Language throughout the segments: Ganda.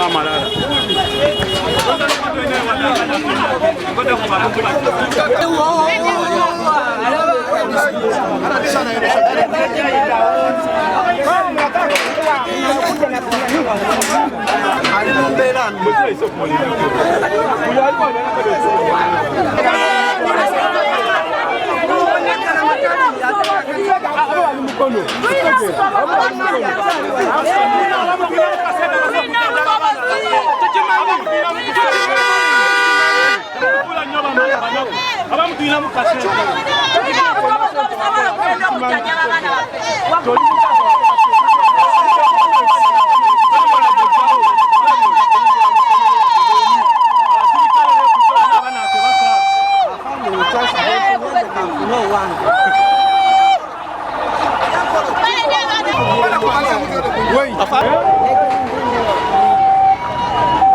amalala. Mukono.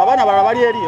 Abana barabali eri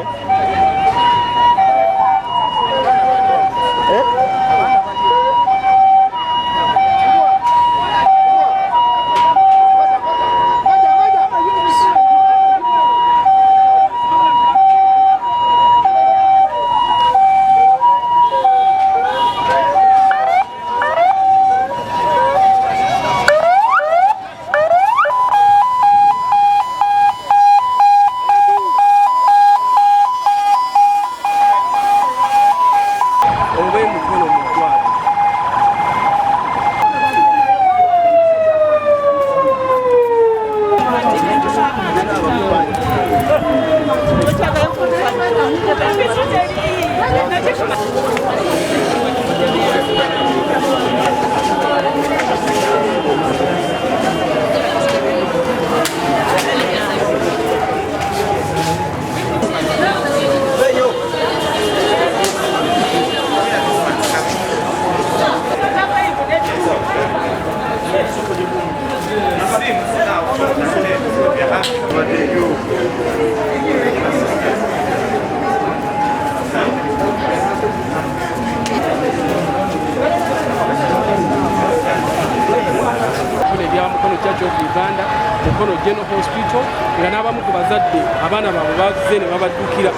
Mukono General Hospital nga n'abamu ku bazadde abaana baabwe bazze ne babaddukira.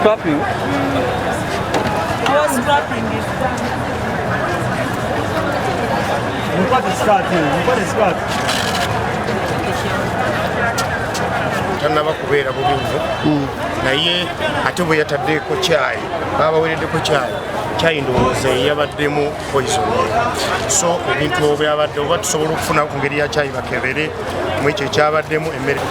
Scrapping? Your scrapping is done. What is scrapping? What is scrapping? Tanaba kubeera bulungi naye ate bwe yataddeko caayi babaweereddeko caayi ndowooza yabaddemu poison so ebintu obyabadde oba tusobola okufuna ku ngeri ya caayi bakebere mu ekyo ekyabaddemu emmere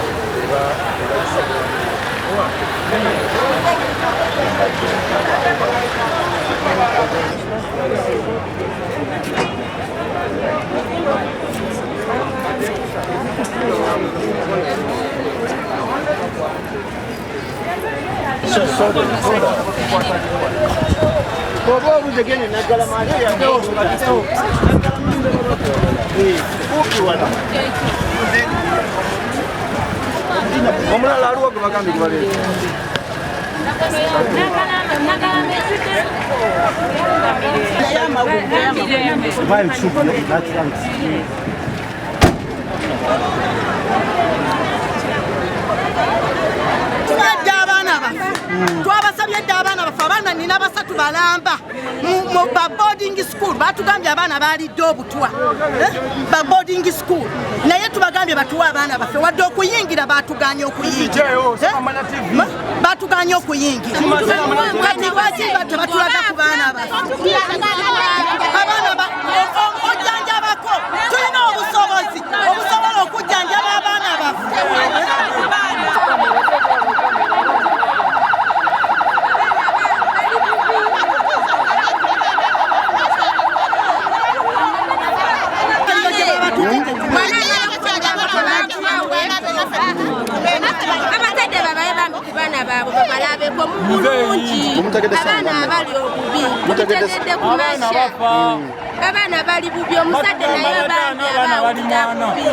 twabasabye dda abaana baffe abaana nina basatu balamba mu boarding school batugambye abaana balidde obutwa ba boarding school naye tubagambye batuwa abaana baffe wadde okuyingira batuganye okuyingira batuganye okuyingira kati lwaki tebatulaga ku baana baffe ojjanjabako tulina obusobozi obusobola okujjanjaba abaana baffe abazadde babaye bambi ku baana baabwe babalabeko mulungi abaana abali obubi mutegedde ku masha abaana bali bubi omusajja naye bambi abawulira bubi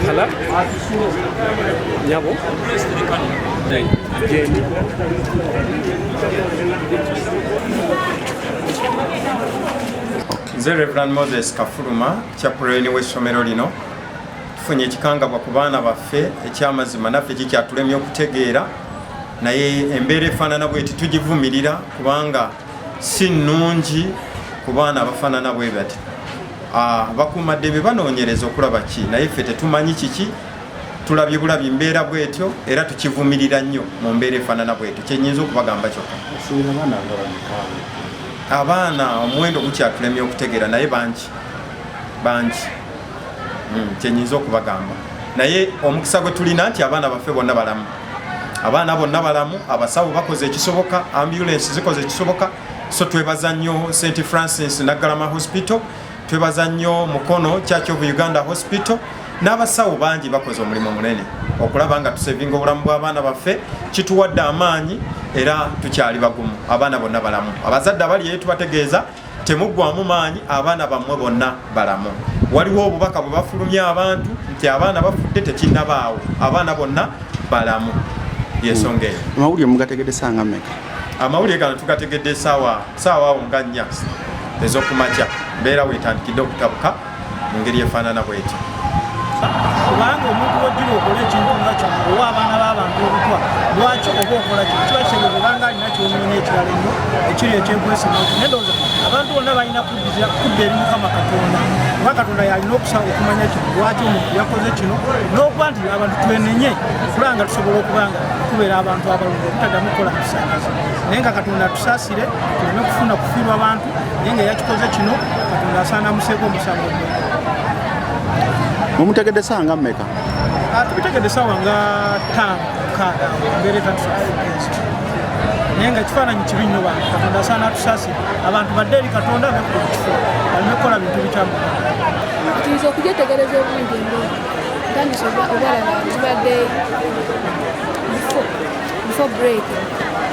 Hello? Nyabo? Jenny. Nze Reverend Moses Kafuluma chaplain w'essomero lino tufunye ekikangabwa ku baana baffe ekyamazima naffe kikyatulemye okutegeera naye embeera efaanana bweti tugivumirira kubanga si nnungi ku baana abafaanana bwe bati. Bakuumaddembe banoonyereza okulaba ki naye ffe tetumanyi kiki tulabye bulabi mbeera bwetyo era tukivumirira nnyo mu mbeera efaanana bwetyo kyenyinza okubagamba kyokka. Abaana omuwendo gukyatulemye okutegeera naye bangi kyenyinza okubagamba naye omukisa gwe tulina nti abaana baffe bonna balamu abaana bonna balamu abasawo bakoze ekisoboka ambulance zikoze ekisoboka so twebaza nnyo St Francis Nagalama Hospital twebaza nnyo Mukono Church of Uganda Hospital n'abasawo bangi bakoze omulimu munene okulaba nga tusevinga obulamu bw'abaana baffe kituwadde amaanyi era tukyali bagumu abaana bonna balamu abazadde abali eyo tubategeeza temuggwamu maanyi abaana bammwe bonna balamu waliwo obubaka bwe bafulumya abantu nti abaana bafudde tekinnabaawo abaana bonna balamu yensonga eyo. Amawulire mugategedde sanga mmeka? Amawulire gano tugategedde saawa awo nga 4 ez'okumakya mbeera weetandikidde okutabuka mu ngeri efaanana bwetyo. Kubanga omuntu wojjira okola ekintu nga kino owa abaana b'abantu obutwa lwaki oba okola kino kiba kyebanga alina kyomumenya ekirala ennyo ekiri ekyenkwesima nedooza abantu bonna balina kudda eri Mukama Katonda kuba Katonda yalina okumanya kino lwaki omuntu yakoze kino n'okuba nti abantu twenenye kulanga tusobola okubanga tubeera abantu abalungi obutaddamu kukola bisaanazi naye nga Katonda tusaasire tuleme kufuna kufiirwa abantu naye nga yakikoze kino Katonda asaana museeko omusango gwe. Mumutegedde sanga mmeka? Tubitegedde sawa nga 5 mbeera etatusobola naye nga kifaananyi kibi nnyo bantu Katonda asaana tusaasire abantu badde eri Katonda bekuba ekifo baleme kukola bintu bikyamu. tuyinza okugyetegereza obulungi embeera ntandisa obalaba zibadde before break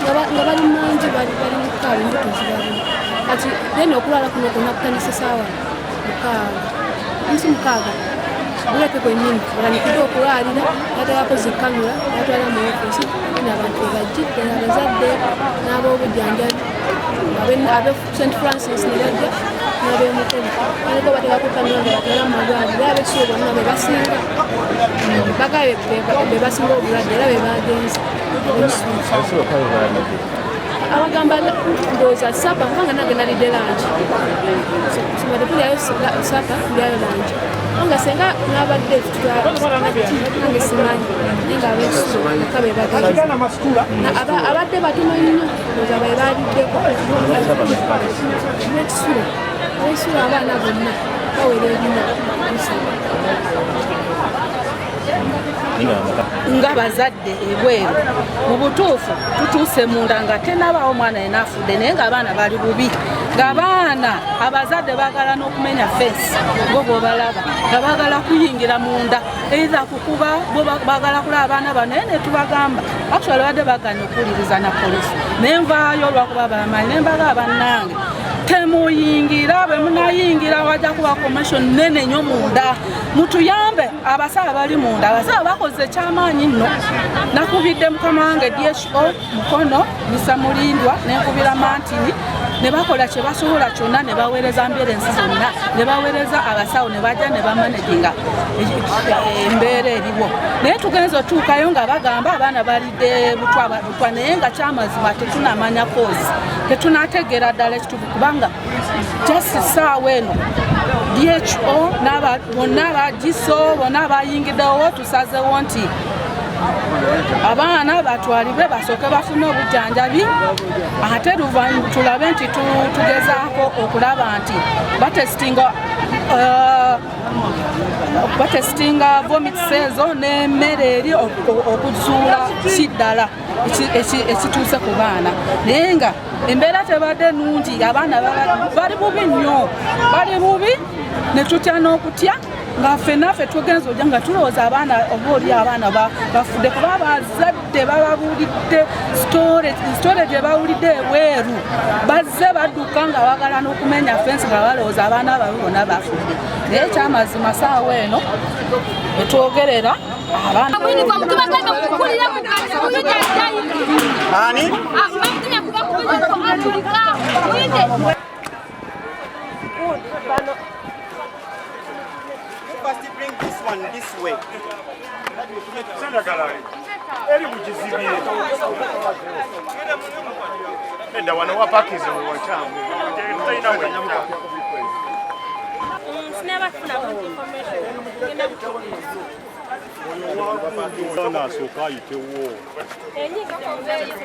nga bali mungi bali mukaaba embuto zibalimu kati then okulala kuno konna kutandisa saawa 6 buleke kwennyini balanikidde okulaalira yatayako zikamera yatwala mu ofisi nabantu webajjidde abazadde n'ab'obujjanjabi abe St. Francis ne bajja n'abe Mukono ariko batebakutamira nga batwala mu malwaliro abe Kisulo bonna be basinga bagabe be basinga obulwadde era be bagenze abagamba ndowooza sapa kubanga nange nalidde langi sobadde tulyayo sapa tulyayo langi nga senga n'abadde nange simanyi naye nga ab'Ekisulo eka be bagenze abadde batono nnyo ndowooza be baliddeko Ab'Ekisulo abaana bonna bawera ebina nga bazadde ebweru mu butuufu tutuuse munda nga tenabaawo omwana yena afudde naye ng'abaana bali bubi ng'abaana abazadde baagala n'okumenya fensi bo bw'obalaba nga baagala kuyingira munda eitha kukuba bo baagala kulaba abaana bano naye ne tubagamba actually badde baganya okuwuliriza na poliisi ne nvaayo olwakuba bamanyi ne mbaga bannange temuyingira bwe munayingira wajja kuba commission nene nnyo munda mutuyambe abasawo bali munda abasawo bakoze ekyamaanyi nno nakubidde mukama wange DHO Mukono Mulindwa nenkubira Mantini ne bakola kye basobola kyonna ne baweereza ambulensi zonna ne baweereza abasawo ne bajja ne bamanaginga embeera eriwo naye tugenza otuukayo nga bagamba abaana balidde butwa naye nga kyamazima tetunamanya kozi tetunategeera ddala ekituufu kubanga just saawa eno DHO bonna abagiso bonna abayingiddewo tusazewo nti abaana batwalibwe basooke bafune obujjanjabi ate tulabe nti tugezaako okulaba nti batestinga vomits ezo n'emmere eri okuzuula kiddala ekituuse ku baana naye nga embeera tebadde nungi abaana bali bubi nnyo bali bubi ne tutya n'okutya nga ffenaffe tugenza ojja nga tulowooza abaana oba oli abaana bafudde kuba abazadde bababulidde sitore gye bawulidde ebweru bazze badduka nga bagala n'okumenya fensi nga balowooza abaana babe bonna bafudde naye ekyamazima saawa eno etwogerera abaana First bring this one this way. Enda wana wapakize mu wachamu. Tena we. Never funa information. Ngenda kutoka. Sana soka yitewo. Enyi kakonveyo.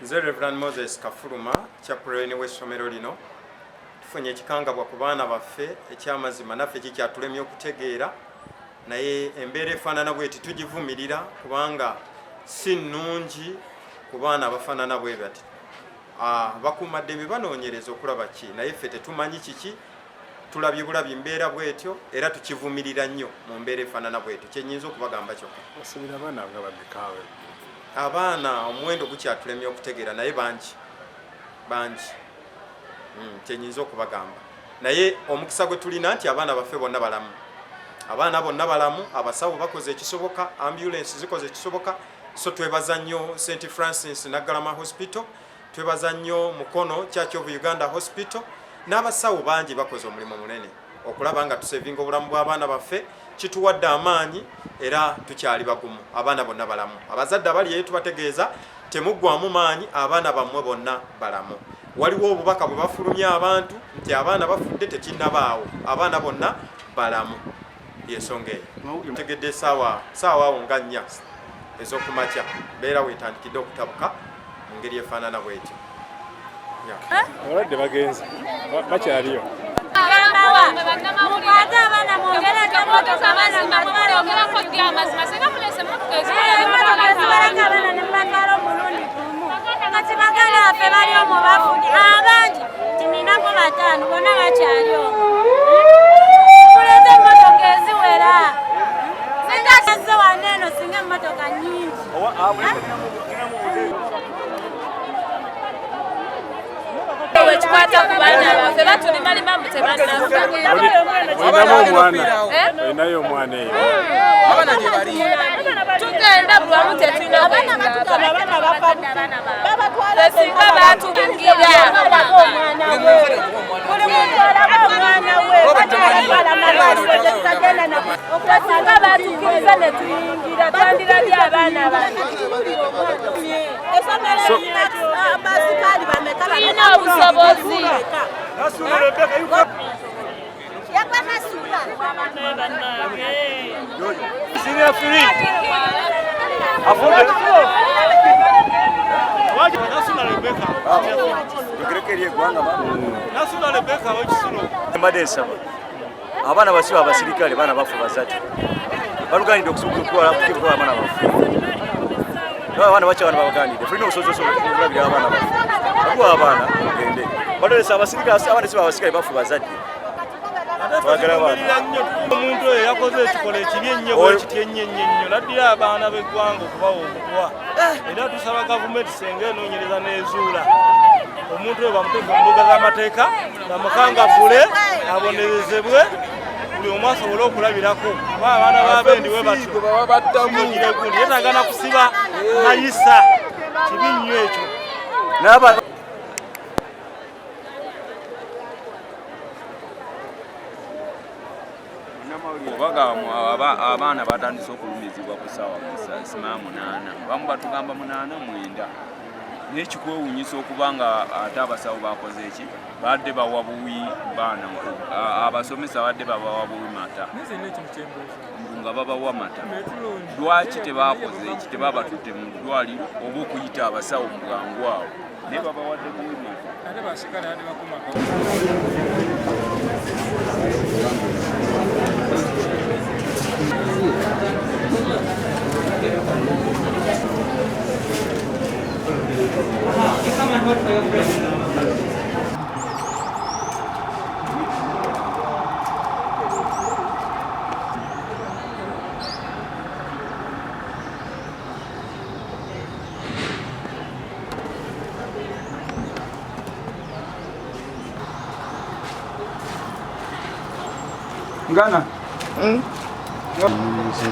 Nze Reverend Moses Kafuluma chaplain w'essomero lino tufunye ekikangabwa ku baana baffe ekyamazima naffe kikyatulemye okutegeera naye embeera efaanana bweti tugivumirira kubanga si nnungi ku baana abafaanana bwe bati bakuumaddembe banoonyereza okulaba ki naye ffe tetumanyi kiki tulabye bulabi mbeera bwetyo era tukivumirira nnyo mu mbeera efaanana bwetyo kyenyinza okubagamba kyokka osubira abaana nga baddekaawe abaana omuwendo gukyatulemye okutegeera naye bangi kyenyinza okubagamba naye omukisa gwe tulina nti abaana baffe bonna balamu abaana bonna balamu abasawo bakoze ekisoboka ambulance zikoze ekisoboka so twebaza nnyo St. Francis Naggalama Hospital twebaza nnyo Mukono Church of Uganda Hospital n'abasawo bangi bakoze omulimu munene okulaba nga tusevinga obulamu bw'abaana baffe kituwadde amaanyi era tukyali bagumu abaana bonna balamu abazadde abali yetu bategeeza temuggwamu maanyi abaana bammwe bonna balamu waliwo obubaka bwe bafulumya abantu nti abaana bafudde tekinnabaawo abaana bonna balamu yensonga eyo tegedde saawa awo nga 4 ez'okumakya beera weetandikidde okutabuka mu ngeri efaanana bwetyo abalwadde bagenze bakyaliyo mukwate abaana mwongere emotoka ogerako ddi amazima senga mulese motoka ezibaleka abaana ne mubatwala omulundi gumu kati bagala baffe bali omwo bafudde abangi tininako bataano bonna bakyali omwo kuleta emmotoka eziwera singa azze wano eno singa emmotoka nnyingi wekikwata ku baana baffe batulimalima mbu tebannafa olinayo omwana eyo tugenda bwamu tetulina singa batubugira buli muntu alaba omwana we singa batukiriza ne tuyingira twandirabye abaana tulina obusobozi abaana basiba abasirikale baana bafu bazadde baluganidde okusukukukola kuteekula abaana bafu abaana bakyabana babaganidde tulina obusozi okulabira abaana bafu akuwa abaana ogende balolesa abasirikale abaana siba abasirikale bafu bazadde omuntu oyo yakoze ekikola ekibi ennyo bwekiti ennyo naddira abaana b'eggwanga okubawa obutwa era tusaba gavumenti senga enoonyereza n'ezuula omuntu oyo bamuteeka mu mbuga z'amateeka bamukangavvule abonerezebwe buli omu asobole okulabirako kuba abaana b'abendi we batyogundi yetagana kusiba mayisa kibi nnyo ekyo abaana batandise okulumizibwa ku ssaawa 8 bamu batugamba 8:9 n'ekikwewuunyisa okuba nga ate abasawo bakoze eki badde bawa buwi baana abasomesa badde babawa buwi mata nga babawa mata lwaki tebakoze eki tebabatutte mu ddwaliro oba okuyita abasawo mu bwangu awo naye babawadde buwi mata Ngana. Kama ambulance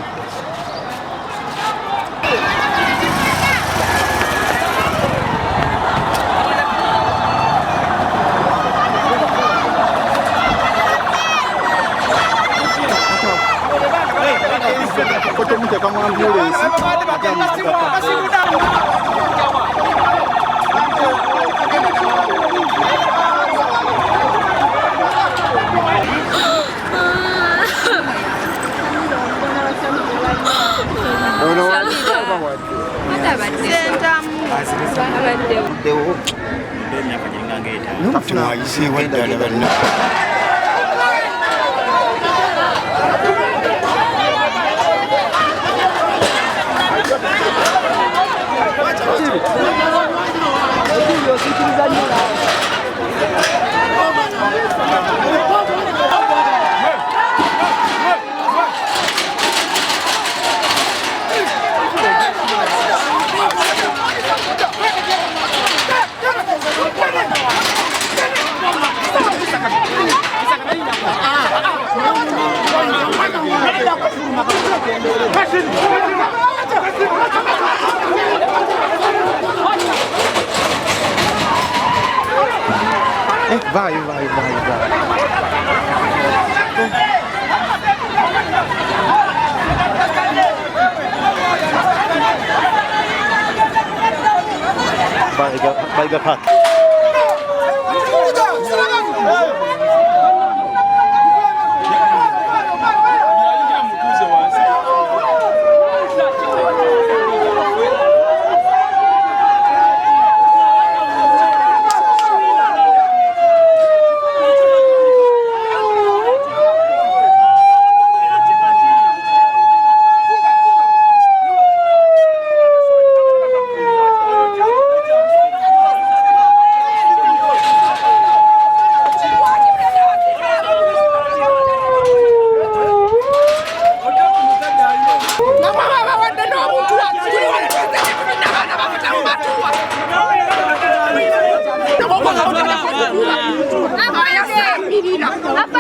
Vai. Vai gapat. Apa